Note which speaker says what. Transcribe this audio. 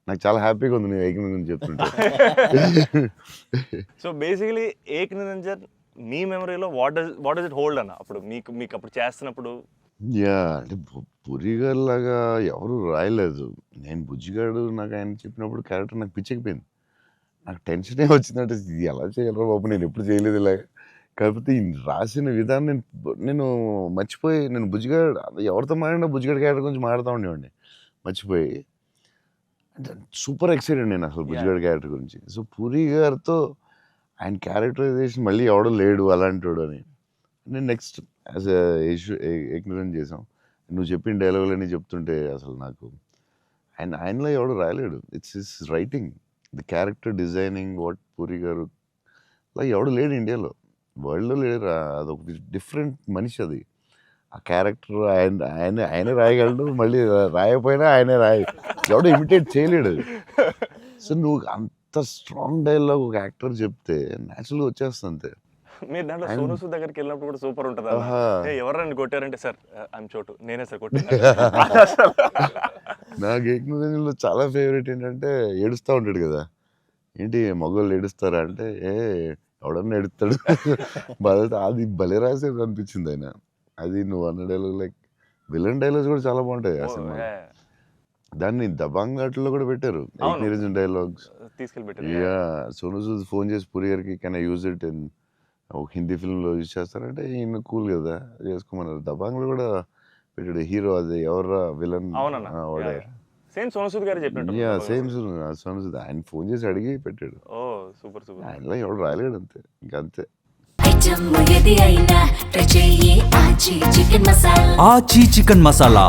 Speaker 1: నాకు చాలా హ్యాపీగా ఉంది నేను ఏక్ నిరంజన్ చెప్తుంటే.
Speaker 2: సో బేసికలీ ఏక్ నిరంజన్ మీ మెమరీలో వాట్ డస్ ఇట్ హోల్డ్ అన్న? అప్పుడు మీకు అప్పుడు చేస్తున్నప్పుడు
Speaker 1: అంటే పురిగారు లాగా ఎవరు రాయలేదు. నేను బుజ్జిగాడు నాకు ఆయన చెప్పినప్పుడు క్యారెక్టర్ నాకు పిచ్చెక్కిపోయింది. నాకు టెన్షనే వచ్చిందంటే ఇది ఎలా చేయాలిరా బాబు, నేను ఎప్పుడు చేయలేదు ఇలాగ. కాకపోతే ఈ రాసిన విధానం నేను మర్చిపోయి, నేను బుజ్జిగాడు ఎవరితో మాట్లాడినా బుజ్జిగాడు క్యారెక్టర్ గురించి మాట్లాడుతూ ఉండేవాడిని మర్చిపోయి. అంటే సూపర్ ఎక్సైటెడ్ నేను అసలు బుజ్జిగాడు క్యారెక్టర్ గురించి. సో పూరి గారితో ఆయన క్యారెక్టరైజేషన్ మళ్ళీ ఎవడో లేడు అలాంటోడు అని నేను నెక్స్ట్ యాజ్ ఎగ్నరెంట్ చేసాం. నువ్వు చెప్పిన డైలాగులన్నీ చెప్తుంటే అసలు నాకు ఆయనలో ఎవడు రాయలేడు. It's his writing, the character designing, what Puri గారు అలా ఎవడు లేడు ఇండియాలో, వరల్డ్లో లేడు. అదొక డిఫరెంట్ మనిషి అది. ఆ క్యారెక్టర్ ఆయనే రాయగలడు, మళ్ళీ రాయకపోయినా ఆయనే ఎవడో ఇమిటేట్ చేయలేడు. సో నువ్వు అంత స్ట్రాంగ్ డైలాగ్ ఒక యాక్టర్ చెప్తే న్యాచురల్గా వచ్చేస్తుంది అంతే.
Speaker 2: మీరు దాంట్లో సోను సూద్ దగ్గరికి వెళ్ళినప్పుడు కూడా సూపర్ ఉంటుంది. ఎవరైనా కొట్టారంటే సార్ ఐఎమ్ చోటు, నేనే సార్ కొట్టాను.
Speaker 1: నాకు ఏకనిరంజన్లో చాలా ఫేవరెట్ ఏంటంటే ఏడుస్తూ ఉంటాడు కదా, ఏంటి మగవాళ్ళు ఏడుస్తారా అంటే ఎవడన్నా ఏడుస్తాడు. అది భలే రాసేది అనిపించింది ఆయన. అది నువ్వు అన్న డైలాగ్ లైక్ విలన్ డైలాగ్స్ కూడా చాలా బాగుంటాయి ఆ సినిమా. దాన్ని దబాంగ్ ఆటల్లో కూడా పెట్టారు నిరంజన్ డైలాగ్స్
Speaker 2: తీసుకెళ్ళి.
Speaker 1: సోను సూద్ ఫోన్ చేసి పూరి గారికి can I use it in ఒక హిందీ ఫిల్మ్లో యూజ్ చేస్తారంటే ఈయన కూల్ కదా చేసుకోమన్నారు. దబాంగ్లో కూడా పెట్టాడు హీరో, అది ఎవర్రా విలన్ వాడే
Speaker 2: సేమ్ సోను సూద్ గారు చెప్పినట్టు.
Speaker 1: సేమ్ సోను సూద్ ఆయన ఫోన్ చేసి అడిగి పెట్టాడు. ఆయనలో ఎవడు రాయలేడు అంతే, ఇంకంతే.
Speaker 3: ఆచి చికెన్ మసాలా